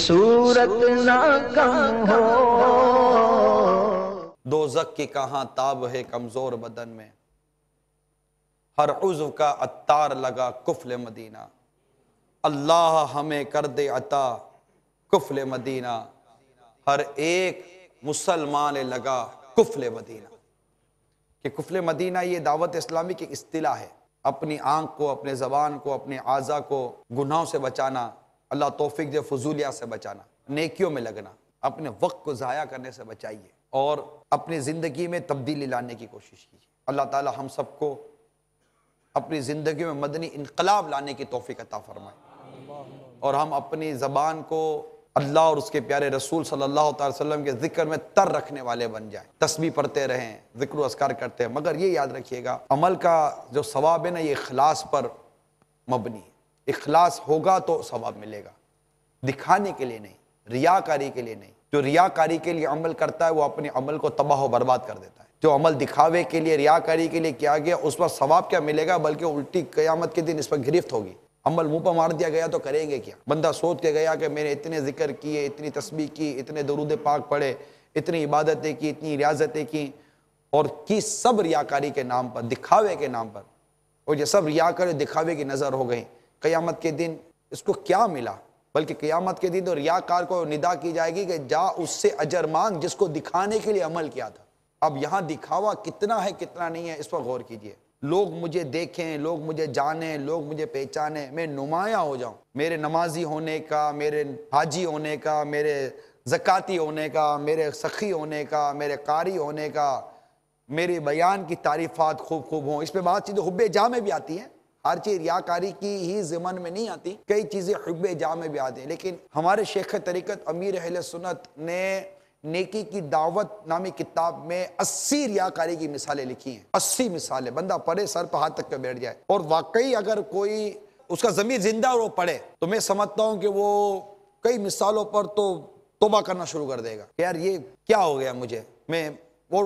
صورت نہ کم ہو۔ دوزخ کی کہاں تاب ہے کمزور بدن میں، ہر عضو کا عطار لگا کفل مدینہ، اللہ ہمیں کر دے عطا کفل مدینہ، ہر ایک مسلمان لگا کفل مدینہ۔ کہ کفل مدینہ یہ دعوت اسلامی کی اصطلاح ہے، اپنی آنکھ کو، اپنے زبان کو، اپنے اعضاء کو گناہوں سے بچانا، اللہ توفیق دے فضولیات سے بچانا، نیکیوں میں لگنا، اپنے وقت کو ضائع کرنے سے بچائیے اور اپنی زندگی میں تبدیلی لانے کی کوشش کیجیے۔ اللہ تعالی ہم سب کو اپنی زندگی میں مدنی انقلاب لانے کی توفیق عطا فرمائے، اور ہم اپنی زبان کو اللہ اور اس کے پیارے رسول صلی اللہ علیہ وسلم کے ذکر میں تر رکھنے والے بن جائیں، تسبیح پڑھتے رہیں، ذکر و اذکار کرتے ہیں، مگر یہ یاد رکھیے گا عمل کا جو ثواب ہے نا یہ اخلاص پر مبنی ہے۔ اخلاص ہوگا تو ثواب ملے گا، دکھانے کے لیے نہیں، ریاکاری کے لیے نہیں۔ جو ریاکاری کے لیے عمل کرتا ہے وہ اپنے عمل کو تباہ و برباد کر دیتا ہے۔ جو عمل دکھاوے کے لیے، ریاکاری کے لیے کیا گیا، اس پر ثواب کیا ملے گا، بلکہ الٹی قیامت کے دن اس پر گرفت ہوگی۔ عمل منہ پر مار دیا گیا تو کریں گے کیا؟ بندہ سوچ کے گیا کہ میں نے اتنے ذکر کیے، اتنی تسبیح کی، اتنے درود پاک پڑھے، اتنی عبادتیں کی، اتنی ریاضتیں کی، اور کی سب ریاکاری کے نام پر، دکھاوے کے نام پر، اور یہ سب ریاکاری دکھاوے کی نظر ہو گئی۔ قیامت کے دن اس کو کیا ملا؟ بلکہ قیامت کے دن تو ریاکار کو ندا کی جائے گی کہ جا اس سے اجر مانگ جس کو دکھانے کے لیے عمل کیا تھا۔ اب یہاں دکھاوا کتنا ہے کتنا نہیں ہے اس پر غور کیجئے۔ لوگ مجھے دیکھیں، لوگ مجھے جانیں، لوگ مجھے پہچانیں، میں نمایاں ہو جاؤں، میرے نمازی ہونے کا، میرے حاجی ہونے کا، میرے زکاتی ہونے کا، میرے سخی ہونے کا، میرے قاری ہونے کا، میرے بیان کی تعریفات خوب خوب ہوں۔ اس پہ بات چیزیں حب جاہ میں بھی آتی ہیں، ہر چیز ریاکاری کی ہی ضمن میں نہیں آتی، کئی چیزیں حب جاہ میں بھی آتی ہیں۔ لیکن ہمارے شیخ طریقت امیر اہل سنت نے نیکی کی دعوت نامی کتاب میں 80 ریاکاری کی مثالیں لکھی ہیں، 80 مثالیں، بندہ پڑھے سر پہ ہاتھ تک پہ بیٹھ جائے۔ اور واقعی اگر کوئی اس کا ضمیر زندہ اور وہ پڑھے تو میں سمجھتا ہوں کہ وہ کئی مثالوں پر تو توبہ کرنا شروع کر دے گا کہ یار یہ کیا ہو گیا مجھے، میں وہ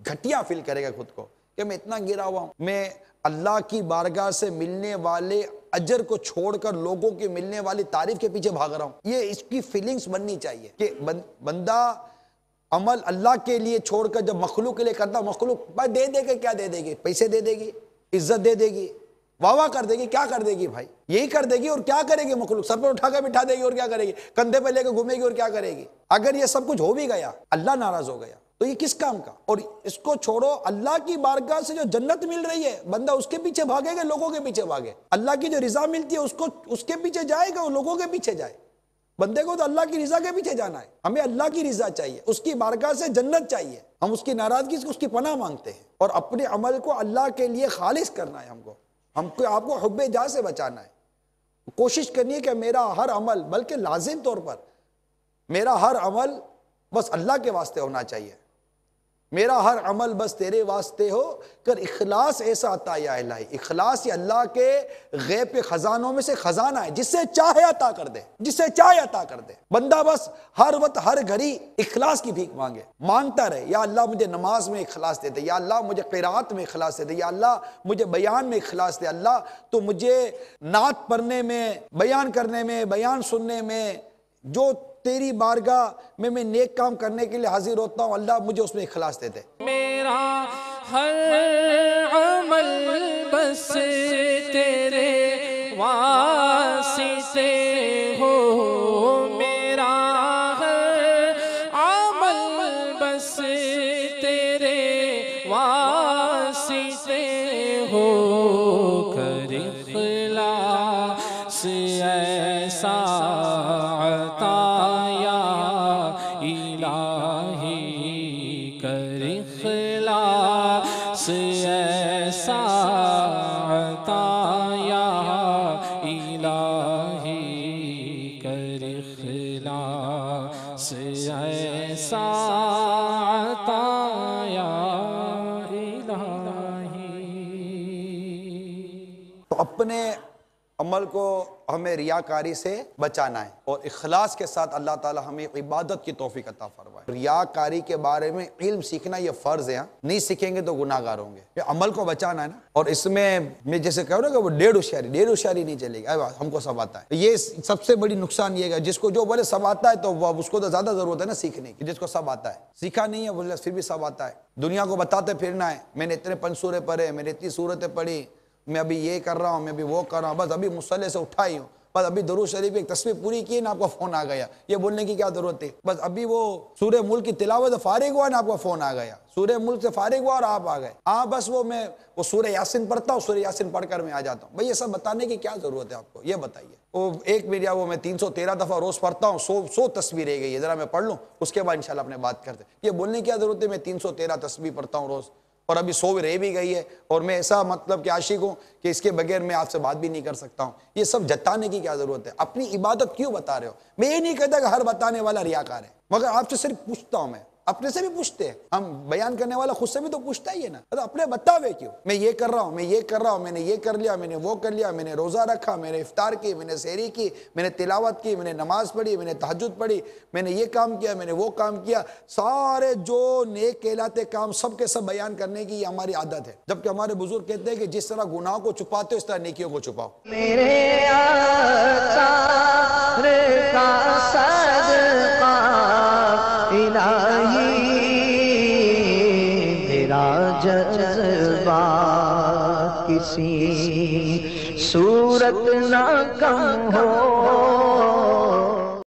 گھٹیا فیل کرے گا خود کو کہ میں اتنا گرا ہوا ہوں، میں اللہ کی بارگاہ سے ملنے والے اجر کو چھوڑ کر لوگوں کے ملنے والی تعریف کے پیچھے بھاگ رہا ہوں۔ یہ اس کی فیلنگز بننی چاہیے کہ بندہ عمل اللہ کے لیے چھوڑ کر جب مخلوق کے لیے کرتا، مخلوق بھائی دے دے کے کیا دے دے گی؟ پیسے دے دے گی، عزت دے دے گی، واہ واہ کر دے گی، کیا کر دے گی بھائی؟ یہی کر دے گی، اور کیا کرے گی مخلوق؟ سر پر اٹھا کے بٹھا دے گی اور کیا کرے گی؟ کندھے پہ لے کے گھومے گی اور کیا کرے گی؟ اگر یہ سب کچھ ہو بھی گیا، اللہ ناراض ہو گیا تو یہ کس کام کا؟ اور اس کو چھوڑو، اللہ کی بارگاہ سے جو جنت مل رہی ہے بندہ اس کے پیچھے بھاگے گا، لوگوں کے پیچھے بھاگے؟ اللہ کی جو رضا ملتی ہے اس کے پیچھے جائے گا، وہ لوگوں کے پیچھے جائے؟ بندے کو تو اللہ کی رضا کے پیچھے جانا ہے، ہمیں اللہ کی رضا چاہیے، اس کی بارگاہ سے جنت چاہیے، ہم اس کی ناراضگی سے اس کی پناہ مانگتے ہیں، اور اپنے عمل کو اللہ کے لیے خالص کرنا ہے۔ آپ کو حب جاہ سے بچانا ہے۔ کوشش کرنی ہے کہ میرا ہر عمل، بلکہ لازم طور پر میرا ہر عمل بس اللہ کے واسطے ہونا چاہیے، میرا ہر عمل بس تیرے واسطے ہو کر اخلاص ایسا عطا یا الہی۔ اخلاص یہ اللہ کے غیب کے خزانوں میں سے خزانہ ہے، جس سے چاہے عطا کر دے، جس سے چاہے عطا کر دے۔ بندہ بس ہر وقت ہر گھڑی اخلاص کی بھیک مانگے، مانگتا رہے، یا اللہ مجھے نماز میں اخلاص دے دے، یا اللہ مجھے قرات میں اخلاص دے دے، یا اللہ مجھے بیان میں اخلاص دے، اللہ تو مجھے نعت پڑھنے میں، بیان کرنے میں، بیان سننے میں، جو تیری بارگاہ میں نیک کام کرنے کے لیے حاضر ہوتا ہوں، اللہ مجھے اس میں اخلاص دے دے۔ میرا ہر عمل بس تیرے واسطے ہو، میرا ہر عمل بس تیرے واسطے ہو، کر اخلاص ایسا عطا یا الہی، کر اخلاص ایسا عطا یا الہی، کر اخلاص ایسا عطا یا الہی۔ تو اپنے عمل کو ہمیں ریاکاری سے بچانا ہے اور اخلاص کے ساتھ اللہ تعالی ہمیں عبادت کی توفیق عطا فرمائے۔ ریاکاری کے بارے میں علم سیکھنا یہ فرض ہے، نہیں سیکھیں گے تو گناہ گار ہوں گے۔ یہ عمل کو بچانا ہے نا، اور اس میں جیسے کہہ رہا ہوں کہ وہ ڈیڑھ ہوشیاری نہیں چلے گی، ہم کو سب آتا ہے۔ یہ سب سے بڑی نقصان یہ ہے، جس کو جو بولے سب آتا ہے تو اس کو تو زیادہ ضرورت ہے نا سیکھنے کی، جس کو سب آتا ہے سیکھا نہیں ہے بولے پھر بھی سب آتا ہے، دنیا کو بتاتے پھرنا ہے میں نے اتنے 5 سورے پڑھے، میں نے اتنی صورتیں پڑھی، میں ابھی یہ کر رہا ہوں، میں ابھی وہ کر رہا ہوں، بس ابھی مصلی سے اٹھا ہی ہوں، بس ابھی درود شریف ایک تصویر پوری کی نا آپ کا فون آ گیا، یہ بولنے کی کیا ضرورت ہے؟ بس ابھی وہ سورہ ملک کی تلاوت سے فارغ ہوا نا آپ کا فون آ گیا، سورہ ملک سے فارغ ہوا اور آپ آ گئے، بس میں وہ سورہ یاسین پڑھتا ہوں، سورہ یاسین پڑھ کر میں آ جاتا ہوں۔ بھئی یہ سب بتانے کی کیا ضرورت ہے آپ کو؟ یہ بتائیے۔ وہ ایک میڈیا وہ میں 313 دفعہ روز پڑھتا ہوں، 100 تسبیح رہ گئی ہے، ذرا میں پڑھ لوں اس کے بعد انشاءاللہ اپنے بات کرتے ہیں۔ یہ بولنے کی کیا ضرورت ہے میں 313 تسبیح پڑھتا ہوں روز، اور ابھی 100 رہ بھی گئی ہے، اور میں ایسا مطلب کہ عاشق ہوں کہ اس کے بغیر میں آپ سے بات بھی نہیں کر سکتا ہوں۔ یہ سب جتانے کی کیا ضرورت ہے؟ اپنی عبادت کیوں بتا رہے ہو؟ میں یہ نہیں کہتا کہ ہر بتانے والا ریاکار ہے، مگر آپ سے صرف پوچھتا ہوں، میں اپنے سے بھی پوچھتے ہیں، ہم بیان کرنے والا خود سے بھی تو پوچھتا ہی ہے نا، تو اپنے بتاوے کیوں؟ میں یہ کر رہا ہوں، میں یہ کر رہا ہوں، میں نے یہ کر لیا، میں نے وہ کر لیا، میں نے روزہ رکھا، میں نے افطار کی، میں نے سحری کی، میں نے تلاوت کی، میں نے نماز پڑھی، میں نے تہجد پڑھی، میں نے یہ کام کیا، میں نے وہ کام کیا، سارے جو نیک کہلاتے کام سب کے سب بیان کرنے کی یہ ہماری عادت ہے، جبکہ ہمارے بزرگ کہتے ہیں کہ جس طرح گناہوں کو چھپاتے ہو اس طرح نیکیوں کو چھپاؤ۔ میرے آثار کا صدقہ الہی میرا جذبہ کسی صورت نہ کم ہو